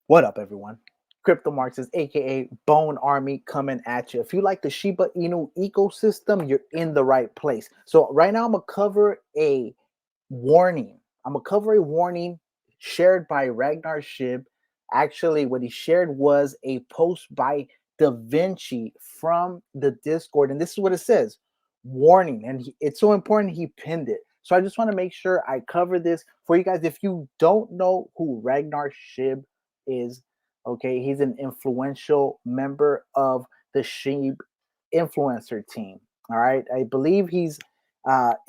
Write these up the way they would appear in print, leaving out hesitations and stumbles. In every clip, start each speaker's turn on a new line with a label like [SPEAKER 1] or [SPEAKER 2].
[SPEAKER 1] What up, everyone? Crypto Marxist, aka Bone Army, coming at you. If you like the Shiba Inu ecosystem, you're in the right place. So, right now, I'm gonna cover a warning. I'm gonna cover a warning shared by RagnarShib. Actually, what he shared was a post by DaVinci from the Discord, and this is what it says: warning. And it's so important he pinned it. So I just want to make sure I cover this for you guys. If you don't know who RagnarShib is, okay, he's an influential member of the Shib influencer team. All right, I believe he's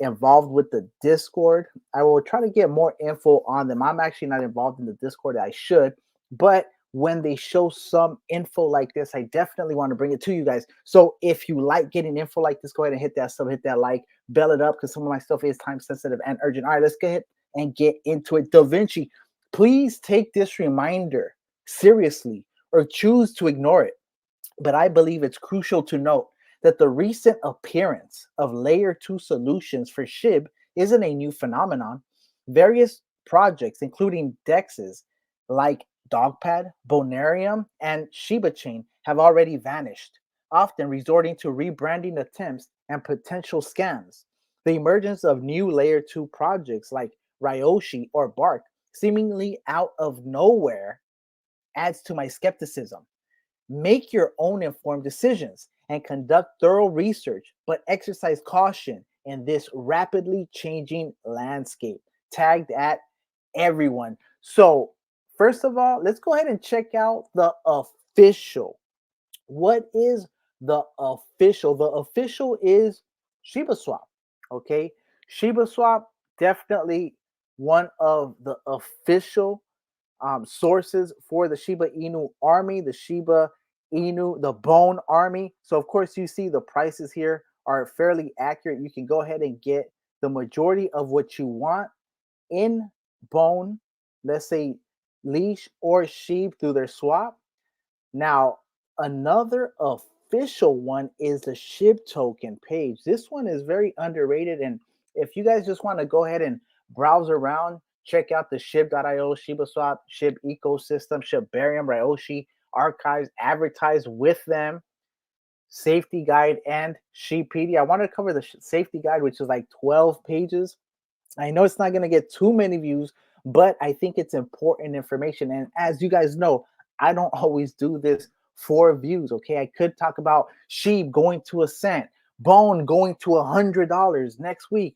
[SPEAKER 1] involved with the Discord. I will try to get more info on them. I'm actually not involved in the Discord. I should, but when they show some info like this, I definitely want to bring it to you guys. So if you like getting info like this, go ahead and hit that sub, hit that like, bell it up, because some of my stuff is time sensitive and urgent. All right, let's go ahead and get into it. DaVinci, please take this reminder seriously or choose to ignore it. But I believe it's crucial to note that the recent appearance of layer 2 solutions for SHIB isn't a new phenomenon. Various projects, including DEXs like Dogpad, Bonarium, and Shiba Chain, have already vanished, often resorting to rebranding attempts and potential scams. The emergence of new layer 2 projects like Ryoshi or Bark, seemingly out of nowhere, adds to my skepticism. Make your own informed decisions and conduct thorough research, but exercise caution in this rapidly changing landscape. Tagged at everyone. So, first of all, let's go ahead and check out the official. What is the official? The official is Shiba Swap. Okay, Shiba Swap, definitely one of the official sources for the Shiba Inu army, the Shiba Inu, the Bone army. So, of course, you see the prices here are fairly accurate. You can go ahead and get the majority of what you want in Bone, let's say Leash or Sheep through their swap. Now, another official one is the Shib token page. This one is very underrated. And if you guys just want to go ahead and browse around, check out the Shib.io, ShibaSwap, Shib ecosystem, Shibarium, Ryoshi archives, advertise with them, safety guide, and Shepedia. I want to cover the safety guide, which is like 12 pages. I know it's not going to get too many views, but I think it's important information. And as you guys know, I don't always do this for views. Okay, I could talk about Sheep going to a cent, Bone going to $100 next week.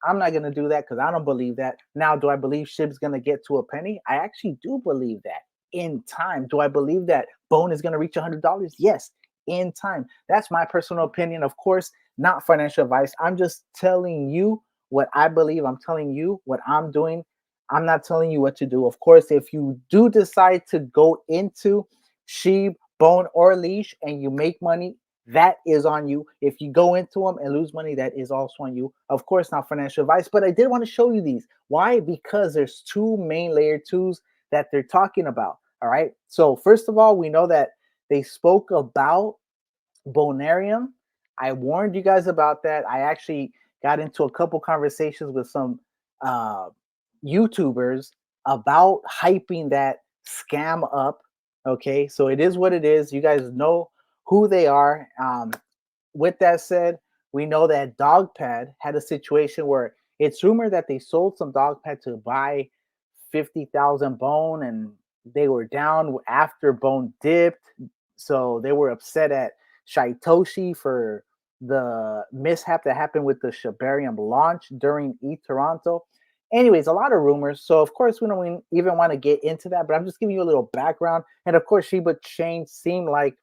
[SPEAKER 1] I'm not going to do that because I don't believe that. Now, do I believe Shib's going to get to a penny? I actually do believe that in time. Do I believe that Bone is going to reach $100? Yes, in time. That's my personal opinion. Of course, not financial advice. I'm just telling you what I believe. I'm telling you what I'm doing. I'm not telling you what to do. Of course, if you do decide to go into Sheep, Bone, or Leash and you make money, that is on you. If you go into them and lose money, that is also on you. Of course, not financial advice, but I did want to show you these. Why? Because there's two main layer 2s that they're talking about. All right. So, first of all, we know that they spoke about Bonarium. I warned you guys about that. I actually got into a couple conversations with some uh, YouTubers about hyping that scam up. Okay, so it is what it is. You guys know who they are. With that said, we know that Dogpad had a situation where it's rumored that they sold some Dogpad to buy 50,000 Bone, and they were down after Bone dipped. So they were upset at Shaitoshi for the mishap that happened with the Shibarium launch during Toronto. Anyways, a lot of rumors. So of course we don't even want to get into that, but I'm just giving you a little background. And of course, Shiba Chain seemed like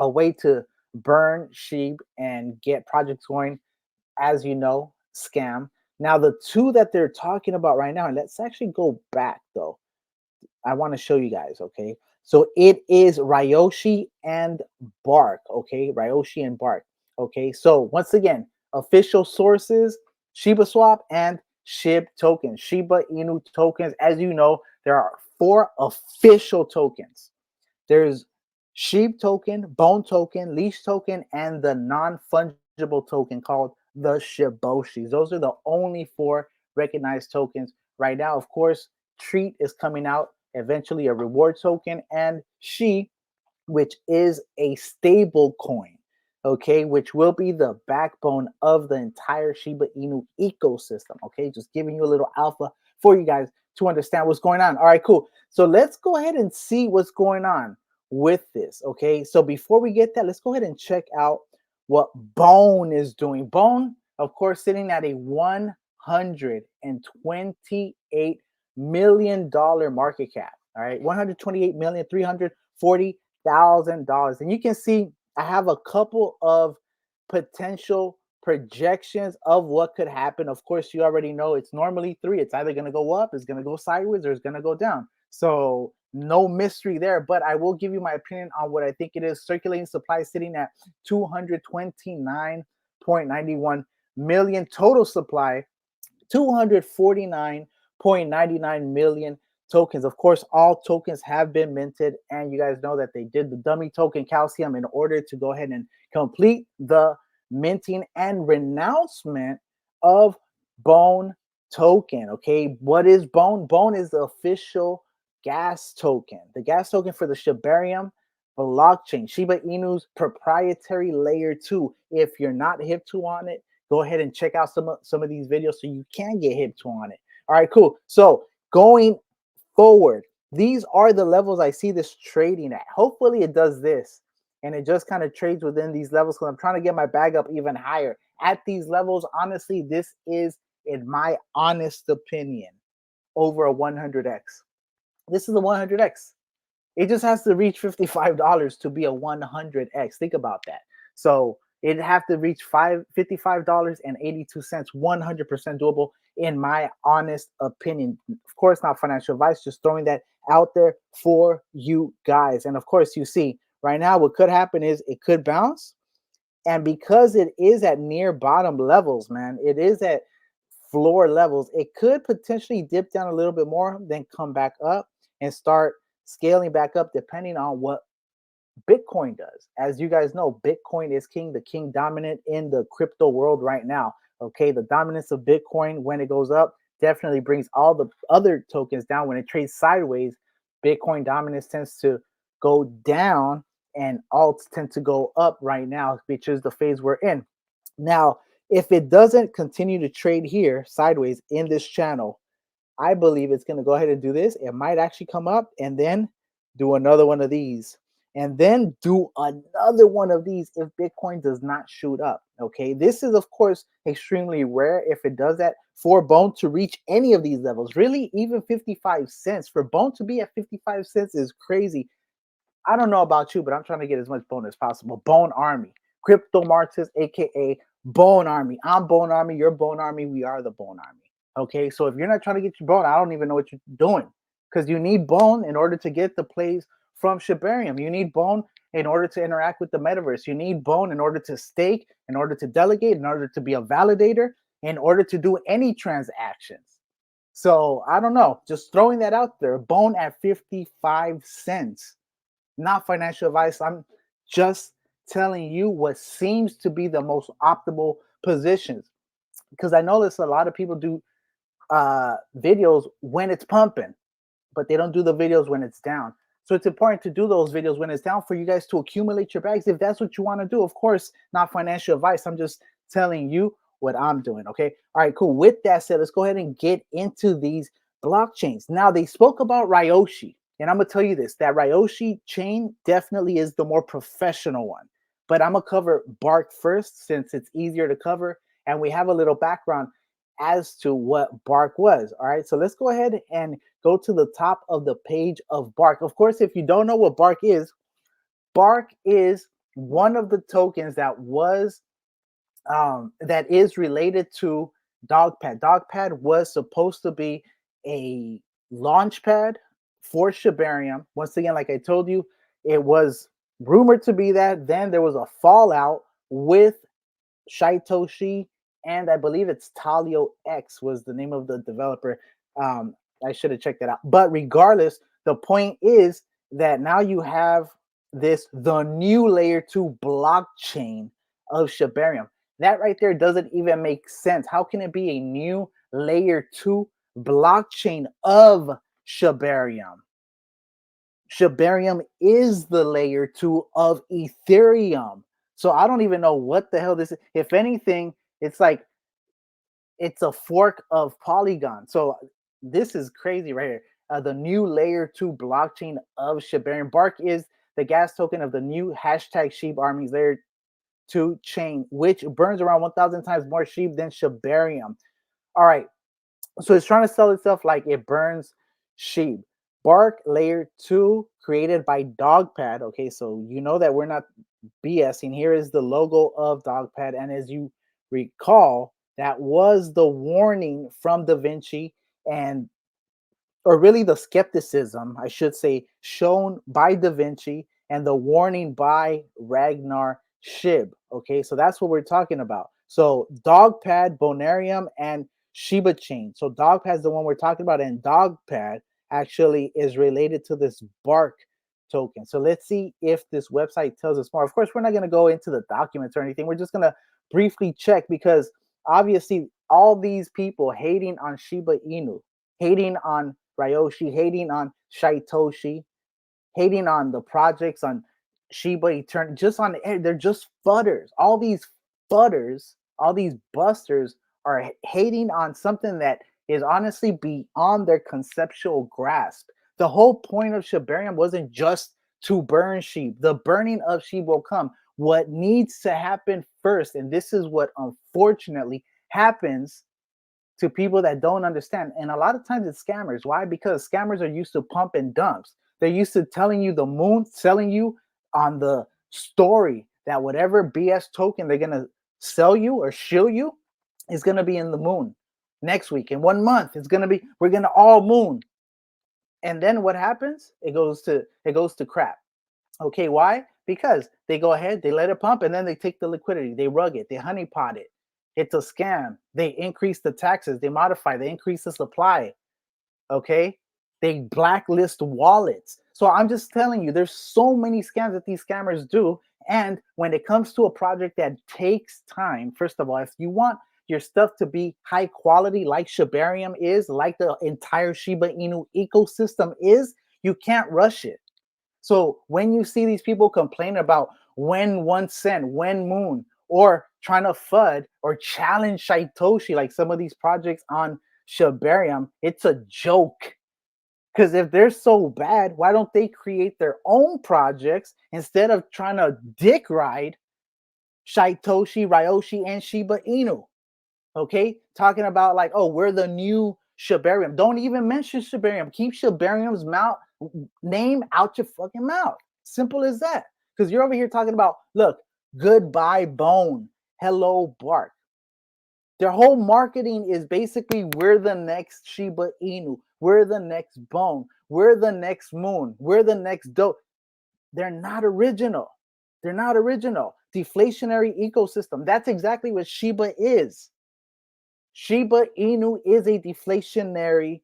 [SPEAKER 1] a way to burn sheep and get projects going, as you know, scam. Now, the two that they're talking about right now, and let's actually go back though. I want to show you guys, okay? So it is Ryoshi and Bark, okay? Ryoshi and Bark, okay? So once again, official sources, Shiba Swap and Shib tokens, Shiba Inu tokens. As you know, there are 4 official tokens. There's Sheep token, Bone token, Leash token, and the non-fungible token called the Shiboshis. Those are the only 4 recognized tokens right now. Of course, Treat is coming out eventually a reward token, and Shi, which is a stable coin, okay, which will be the backbone of the entire Shiba Inu ecosystem. Okay, just giving you a little alpha for you guys to understand what's going on. All right, cool. So let's go ahead and see what's going on with this. Okay, so before we get that, let's go ahead and check out what Bone is doing. Bone, of course, sitting at a $128 million market cap. All right, 128,340,000. And you can see I have a couple of potential projections of what could happen. Of course, you already know it's normally three. It's either going to go up, it's going to go sideways, or it's going to go down. So no mystery there, but I will give you my opinion on what I think it is. Circulating supply sitting at 229.91 million. Total supply 249.99 million tokens. Of course, all tokens have been minted, and you guys know that they did the dummy token calcium in order to go ahead and complete the minting and renouncement of Bone token. Okay, what is Bone? Bone is the official gas token, the gas token for the Shibarium blockchain, Shiba Inu's proprietary layer 2. If you're not hip to on it, go ahead and check out some of these videos so you can get hip to on it. All right, cool. So going forward, these are the levels I see this trading at. Hopefully it does this and it just kind of trades within these levels, because I'm trying to get my bag up even higher at these levels. Honestly, this is, in my honest opinion, over a 100x. This is a 100x. It just has to reach $55 to be a 100x. Think about that. So it'd have to reach $55.82, 100% doable, in my honest opinion. Of course, not financial advice, just throwing that out there for you guys. And of course, you see right now what could happen is it could bounce. And because it is at near bottom levels, man, it is at floor levels, it could potentially dip down a little bit more, then come back up and start scaling back up depending on what Bitcoin does. As you guys know, Bitcoin is king, the king dominant in the crypto world right now. Okay, the dominance of Bitcoin, when it goes up, definitely brings all the other tokens down. When it trades sideways, Bitcoin dominance tends to go down and alts tend to go up right now, which is the phase we're in. Now, if it doesn't continue to trade here sideways in this channel, I believe it's going to go ahead and do this. It might actually come up and then do another one of these, and then do another one of these if Bitcoin does not shoot up. Okay, this is of course extremely rare if it does that, for Bone to reach any of these levels. Really, even 55 cents, for Bone to be at 55 cents is crazy. I don't know about you, but I'm trying to get as much Bone as possible. Bone Army, Crypto Marxist, aka Bone Army. I'm Bone Army, you're Bone Army, we are the Bone Army. Okay, so if you're not trying to get your bone, I don't even know what you're doing, because you need bone in order to get the plays from Shibarium. You need bone in order to interact with the metaverse. You need bone in order to stake, in order to delegate, in order to be a validator, in order to do any transactions. So I don't know, just throwing that out there. Bone at 55 cents. Not financial advice. I'm just telling you what seems to be the most optimal positions, because I know there's a lot of people do videos when it's pumping, but they don't do the videos when it's down. So it's important to do those videos when it's down for you guys to accumulate your bags if that's what you want to do. Of course, not financial advice. I'm just telling you what I'm doing. Okay. All right, cool. With that said, let's go ahead and get into these blockchains. Now, they spoke about Ryoshi, and I'm going to tell you this, that Ryoshi chain definitely is the more professional one. But I'm going to cover Bark first since it's easier to cover, and we have a little background as to what Bark was. All right, so let's go ahead and go to the top of the page of Bark. Of course, if you don't know what Bark is one of the tokens that was that is related to Dogpad. Dogpad was supposed to be a launch pad for Shibarium. Once again, like I told you, it was rumored to be that. Then there was a fallout with Shaitoshi, and I believe it's Talio X was the name of the developer. I should have checked that out. But regardless, the point is that now you have the new layer 2 blockchain of Shibarium. That right there doesn't even make sense. How can it be a new layer 2 blockchain of Shibarium? Shibarium is the layer 2 of Ethereum. So I don't even know what the hell this is. If anything, it's like it's a fork of Polygon. So this is crazy right here. The new layer 2 blockchain of Shibarium. Bark is the gas token of the new hashtag Shib Army's layer 2 chain, which burns around 1,000 times more Shib than Shibarium. All right. So it's trying to sell itself like it burns Shib. Bark layer 2 created by Dogpad. Okay, so you know that we're not BSing. Here is the logo of Dogpad. And as you recall, that was the warning from DaVinci and or really the skepticism, I should say, shown by DaVinci and the warning by RagnarShib. Okay, so that's what we're talking about. So Dogpad, Bonarium, and Shiba chain. So Dogpad is the one we're talking about, and Dogpad actually is related to this Bark token. So let's see if this website tells us more. Of course, we're not going to go into the documents or anything. We're just going to briefly check because obviously all these people hating on Shiba Inu, hating on Ryoshi, hating on Shaitoshi, hating on the projects on Shiba Eternal, just on the air. They're just fudders. All these busters are hating on something that is honestly beyond their conceptual grasp. The whole point of Shibarium wasn't just to burn Shib. The burning of Shib will come. What needs to happen first, and this is what unfortunately happens to people that don't understand. And a lot of times it's scammers. Why? Because scammers are used to pump and dumps. They're used to telling you the moon, selling you on the story that whatever BS token they're gonna sell you or shill you is gonna be in the moon next week. In 1 month, it's gonna be, we're gonna all moon. And then what happens? It goes to crap. Okay, why? Because they go ahead, they let it pump, and then they take the liquidity, they rug it, they honeypot it. It's a scam. They increase the taxes, they modify, they increase the supply. Okay, they blacklist wallets. So I'm just telling you, there's so many scams that these scammers do. And when it comes to a project that takes time, first of all, if you want your stuff to be high quality, like Shibarium is, like the entire Shiba Inu ecosystem is, you can't rush it. So when you see these people complain about when 1 cent, when moon, or trying to FUD or challenge Shaitoshi, like some of these projects on Shibarium, it's a joke. Because if they're so bad, why don't they create their own projects instead of trying to dick ride Shaitoshi, Ryoshi, and Shiba Inu? Okay, talking about like, oh, we're the new Shibarium. Don't even mention Shibarium. Keep Shibarium's mouth name out your fucking mouth. Simple as that. Because you're over here talking about, look, goodbye bone, hello bark. Their whole marketing is basically we're the next Shiba Inu, we're the next bone, we're the next moon, we're the next dope. They're not original. They're not original. Deflationary ecosystem. That's exactly what Shiba is. Shiba Inu is a deflationary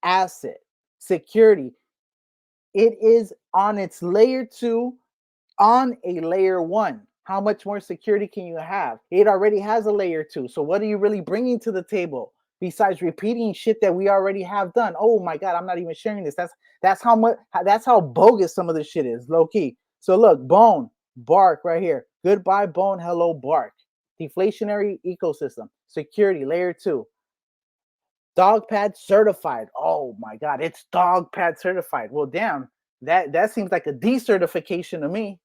[SPEAKER 1] asset. Security. It is on its layer 2 on a layer 1. How much more security can you have? It already has a layer 2. So what are you really bringing to the table besides repeating shit that we already have done? Oh my god, I'm not even sharing this. That's how much, that's how bogus some of this shit is, low key. So look, bone, bark right here. Goodbye bone, hello bark. Deflationary ecosystem, security layer 2. Dogpad certified. Oh my god, it's Dogpad certified. Well, damn, that seems like a decertification to me,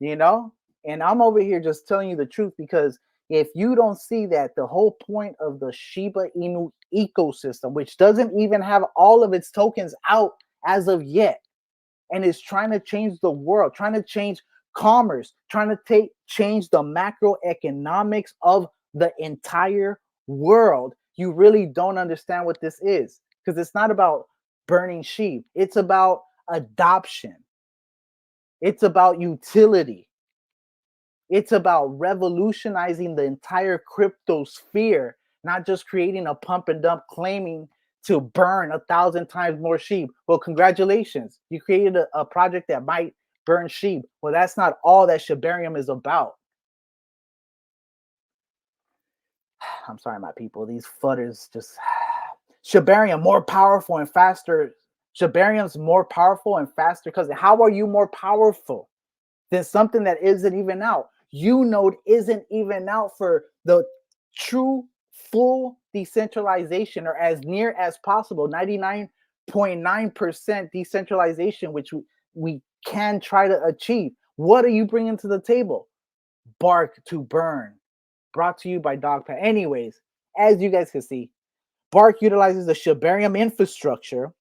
[SPEAKER 1] you know? And I'm over here just telling you the truth because if you don't see that the whole point of the Shiba Inu ecosystem, which doesn't even have all of its tokens out as of yet, and is trying to change the world, trying to change commerce, trying to change the macroeconomics of the entire world, you really don't understand what this is. Because it's not about burning sheep, it's about adoption, it's about utility, it's about revolutionizing the entire crypto sphere, not just creating a pump and dump claiming to burn 1,000 times more sheep. Well, congratulations. You created a project that might burn sheep. Well, that's not all that Shibarium is about. I'm sorry, my people. These fudders just. Shibarium more powerful and faster Shibarium's more powerful and faster because how are you more powerful than something that isn't even out? Unode isn't even out for the true full decentralization or as near as possible, 99.9% decentralization, which we can try to achieve. What are you bringing to the table? Bark to burn. Brought to you by Dogpat. Anyways, as you guys can see, Bark utilizes the Shibarium infrastructure,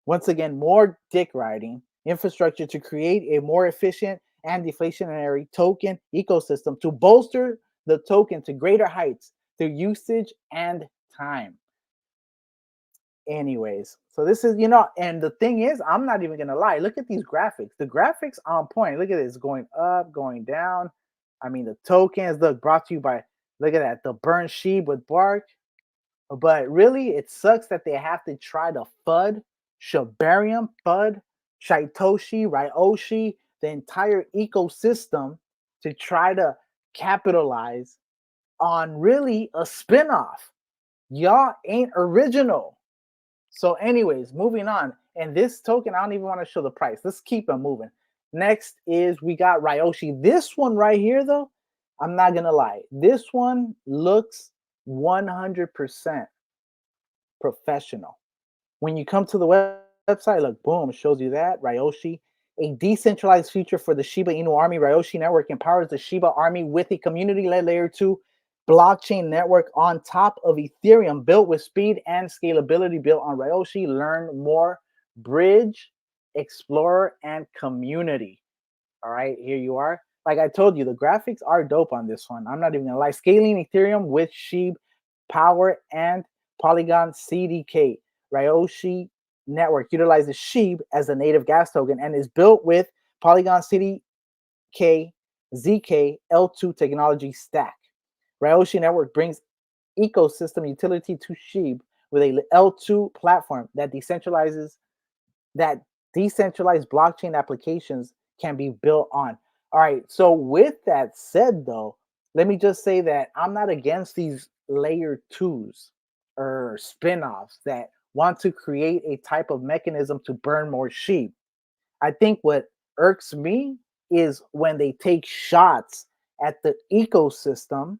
[SPEAKER 1] once again, more dick riding infrastructure to create a more efficient and deflationary token ecosystem to bolster the token to greater heights through usage and time. Anyways, so this is, and the thing is, I'm not even gonna lie. Look at these graphics. The graphics on point. Look at this going up, going down. I mean, the tokens look brought to you by, look at that, the burn Shib with Bark. But really, it sucks that they have to try to FUD Shibarium, FUD Shitoshi, Ryoshi, the entire ecosystem to try to capitalize on really a spinoff. Y'all ain't original. So, anyways, moving on. And this token, I don't even want to show the price. Let's keep it moving. Next is we got Ryoshi. This one right here, though, I'm not gonna lie. This one looks 100% professional. When you come to the website, look, boom, it shows you that Ryoshi, a decentralized future for the Shiba Inu army. Ryoshi network empowers the Shiba army with a community-led layer 2 blockchain network on top of Ethereum, built with speed and scalability, built on Ryoshi. Learn more. Bridge, Explorer, and Community. All right, here you are. Like I told you, the graphics are dope on this one. I'm not even gonna lie. Scaling Ethereum with Shib Power and Polygon CDK. Ryoshi network utilizes Shib as a native gas token and is built with Polygon CDK ZK L2 technology stack. Ryoshi network brings ecosystem utility to Shib with a L2 platform that decentralized blockchain applications can be built on. All right. So with that said, though, let me just say that I'm not against these layer 2's or spin-offs that want to create a type of mechanism to burn more sheep. I think what irks me is when they take shots at the ecosystem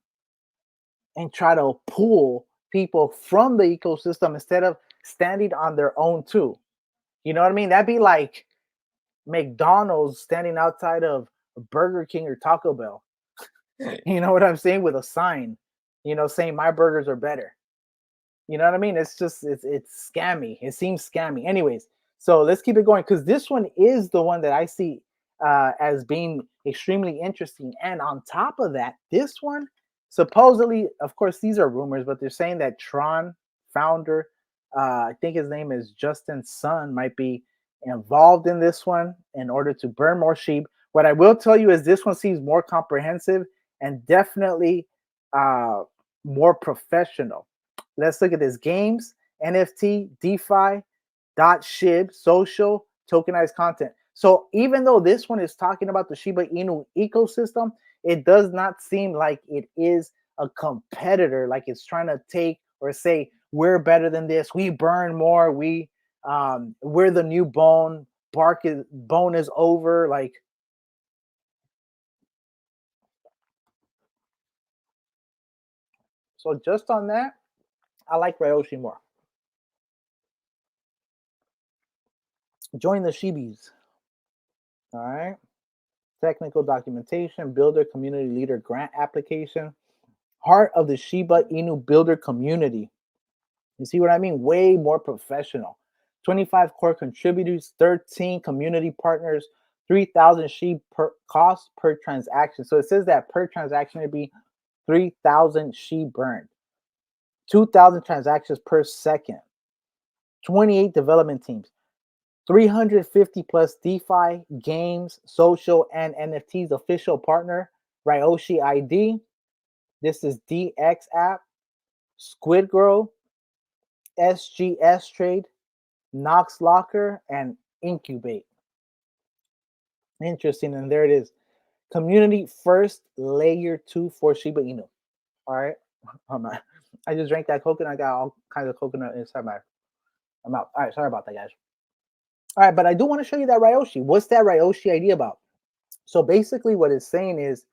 [SPEAKER 1] and try to pull people from the ecosystem instead of standing on their own too. You know what I mean? That'd be like McDonald's standing outside of Burger King or Taco Bell. You know what I'm saying? With a sign, saying my burgers are better. You know what I mean? It's just it's scammy. It seems scammy. Anyways, so let's keep it going because this one is the one that I see as being extremely interesting. And on top of that, this one supposedly, of course, these are rumors, but they're saying that Tron founder, I think his name is Justin Sun, might be involved in this one in order to burn more sheep. What I will tell you is this one seems more comprehensive and definitely more professional. Let's look at this. Games, NFT, DeFi, .shib, social, tokenized content. So even though this one is talking about the Shiba Inu ecosystem, it does not seem like it is a competitor, like it's trying to take or say we're better than this. We burn more. We're the new bone. Bone is over. Like, so just on that, I like Ryoshi more. Join the Shibis. All right. Technical documentation, builder, community leader, grant application. Heart of the Shiba Inu builder community. You see what I mean? Way more professional. 25 core contributors, 13 community partners, 3,000 Shib per cost per transaction. So it says that per transaction would be 3,000 Shib burned, 2,000 transactions per second, 28 development teams, 350 plus DeFi, games, social, and NFTs official partner, Ryoshi ID. This is DX app, Squid Grow, SGS Trade, Knox Locker, and Incubate. Interesting, and there it is. Community first layer 2 for Shiba Inu. All right. Oh my. I just drank that coconut. I got all kinds of coconut inside my mouth. All right, sorry about that, guys. All right, but I do want to show you that Ryoshi. What's that Ryoshi ID about? So basically what it's saying is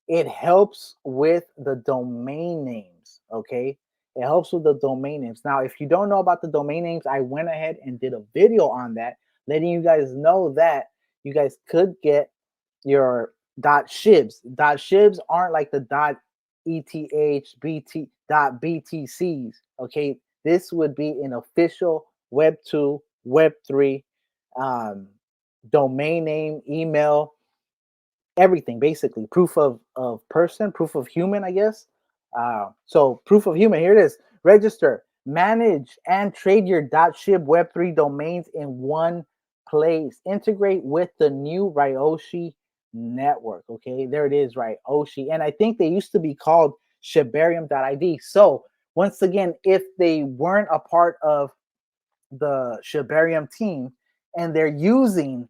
[SPEAKER 1] it helps with the domain names, okay? It helps with the domain names. Now, if you don't know about the domain names, I went ahead and did a video on that, letting you guys know that you guys could get your .shibs. .shibs aren't like the .eth, bt, .btcs, okay? This would be an official Web 2, Web 3 um, domain name, email, everything basically. Proof of person, proof of human, I guess. So proof of human, here it is. Register, manage, and trade your .shib web3 domains in one place. Integrate with the new Ryoshi network. Okay, there it is, Ryoshi. And I think they used to be called Shibarium.id. So once again, if they weren't a part of the Shibarium team and they're using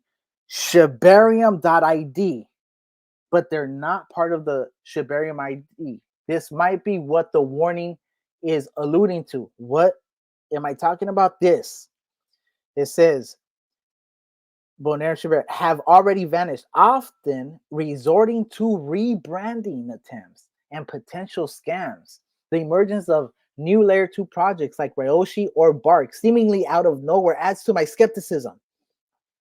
[SPEAKER 1] Shibarium.id, but they're not part of the Shibarium ID. This might be what the warning is alluding to. What am I talking about? This. It says, Bonaire Shibarium have already vanished, often resorting to rebranding attempts and potential scams. The emergence of new layer 2 projects like Ryoshi or Bark, seemingly out of nowhere, adds to my skepticism.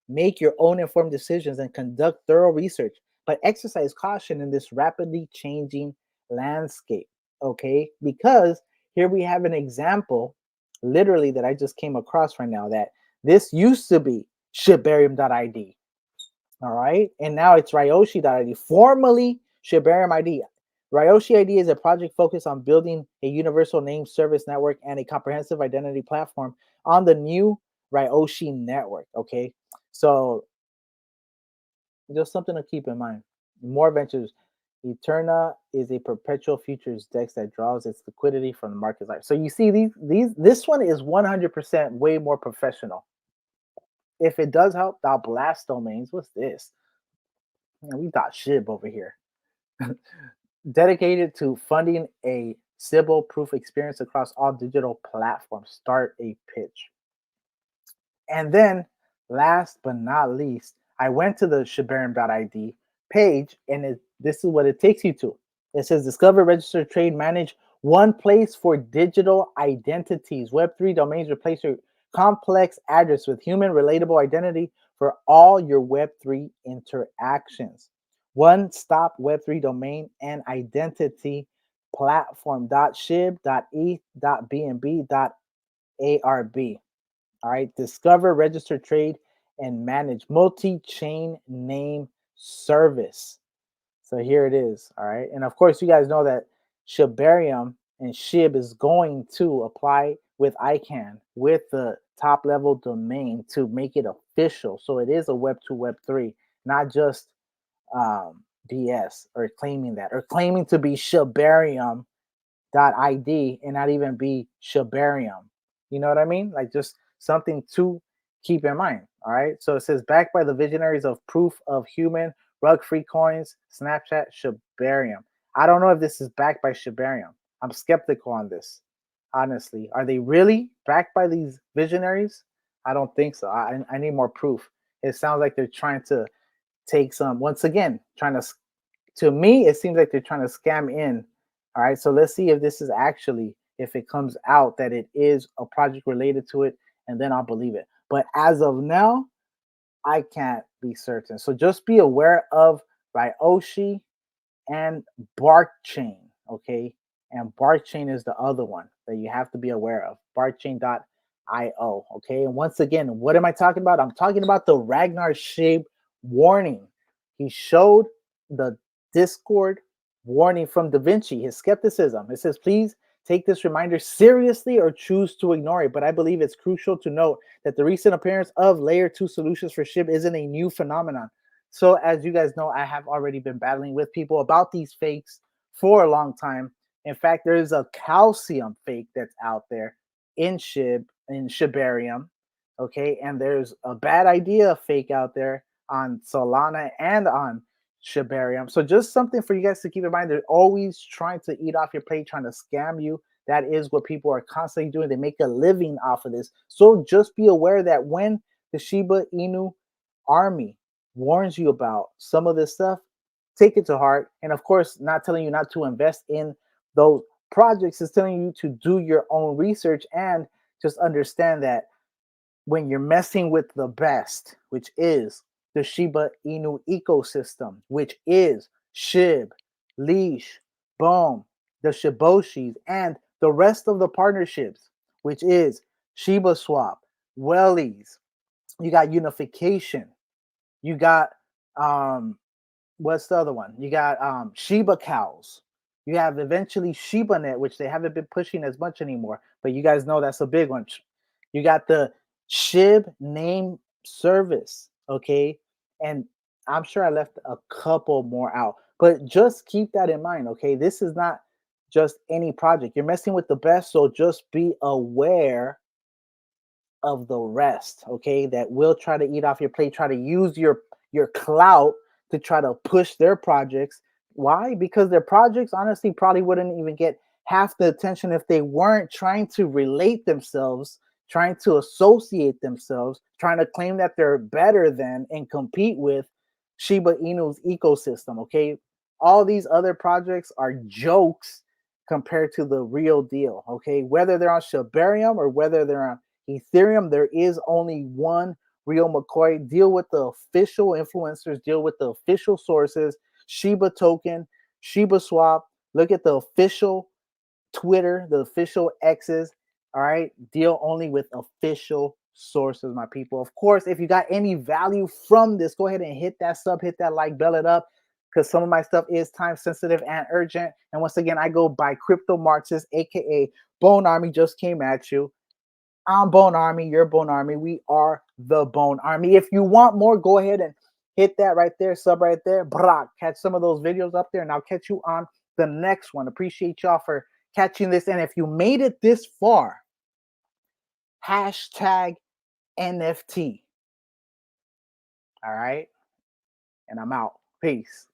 [SPEAKER 1] Make your own informed decisions and conduct thorough research, but exercise caution in this rapidly changing landscape. Okay, because here we have an example, literally, that I just came across right now, that this used to be Shibarium.id. All right, and now it's Ryoshi.id, formerly Shibarium ID. Ryoshi ID is a project focused on building a universal name service network and a comprehensive identity platform on the new Ryoshi network. Okay, so just something to keep in mind. More ventures. Eterna is a perpetual futures dex that draws its liquidity from the market life. So you see this one is 100% way more professional. If it does help, I'll blast domains. What's this? Man, we got Shib over here. Dedicated to funding a Sybil proof experience across all digital platforms. Start a pitch. And then, last but not least, I went to the Shibarium.id page, and this is what it takes you to. It says discover, register, trade, manage one place for digital identities. Web3 domains replace your complex address with human relatable identity for all your Web3 interactions. One stop Web3 domain and identity platform. .shib.eth.bnb.arb. All right, discover, register, trade, and manage multi-chain name service. So here it is. All right, and of course, you guys know that Shibarium and Shib is going to apply with ICANN with the top level domain to make it official. So it is a Web 2, Web 3, not just BS or claiming that or claiming to be Shibarium .id and not even be Shibarium. You know what I mean? Like just something to keep in mind. All right. So it says backed by the visionaries of proof of human, rug-free coins, Snapchat, Shibarium. I don't know if this is backed by Shibarium. I'm skeptical on this. Honestly, are they really backed by these visionaries? I don't think so. I need more proof. It sounds like they're trying to take some, once again, trying to me, it seems like they're trying to scam in. All right, so let's see if this is actually, if it comes out that it is a project related to it, and then I'll believe it. But as of now, I can't be certain. So just be aware of Ryoshi and Barkchain, okay? And Barkchain is the other one that you have to be aware of. Barkchain.io, okay? And once again, what am I talking about? I'm talking about the RagnarShib warning. He showed the Discord warning from DaVinci, his skepticism. It says, please take this reminder seriously or choose to ignore it. But I believe it's crucial to note that the recent appearance of layer 2 solutions for Shib isn't a new phenomenon. So as you guys know, I have already been battling with people about these fakes for a long time. In fact, there is a calcium fake that's out there in Shibarium, okay? And there's a bad idea fake out there on Solana and on Shibarium. So just something for you guys to keep in mind. They're always trying to eat off your plate, trying to scam you. That is what people are constantly doing. They make a living off of this. So just be aware that when the Shiba Inu army warns you about some of this stuff, take it to heart. And of course, not telling you not to invest in those projects, is telling you to do your own research and just understand that when you're messing with the best, which is the Shiba Inu ecosystem, which is Shib, Leash, Boom, the Shiboshis, and the rest of the partnerships, which is Shiba Swap, Wellies, you got Unification, you got what's the other one? You got Shiba cows. You have eventually ShibaNet, which they haven't been pushing as much anymore, but you guys know that's a big one. You got the Shib name service, okay? And I'm sure I left a couple more out, but just keep that in mind, okay? This is not just any project. You're messing with the best, so just be aware of the rest, okay? That will try to eat off your plate, try to use your clout to try to push their projects. Why? Because their projects honestly probably wouldn't even get half the attention if they weren't trying to relate themselves, trying to associate themselves, trying to claim that they're better than and compete with Shiba Inu's ecosystem, okay? All these other projects are jokes compared to the real deal, okay? Whether they're on Shibarium or whether they're on Ethereum, there is only one real McCoy. Deal with the official influencers, deal with the official sources, Shiba token, Shiba swap. Look at the official Twitter, the official X's. All right. Deal only with official sources, my people. Of course, if you got any value from this, go ahead and hit that sub, hit that like, bell it up, because some of my stuff is time sensitive and urgent. And once again, I go by Crypto Marxist, aka Bone Army just came at you. I'm Bone Army, you're Bone Army. We are the Bone Army. If you want more, go ahead and hit that right there, sub right there. Brak, catch some of those videos up there, and I'll catch you on the next one. Appreciate y'all for catching this. And if you made it this far, hashtag NFT. All right. And I'm out. Peace.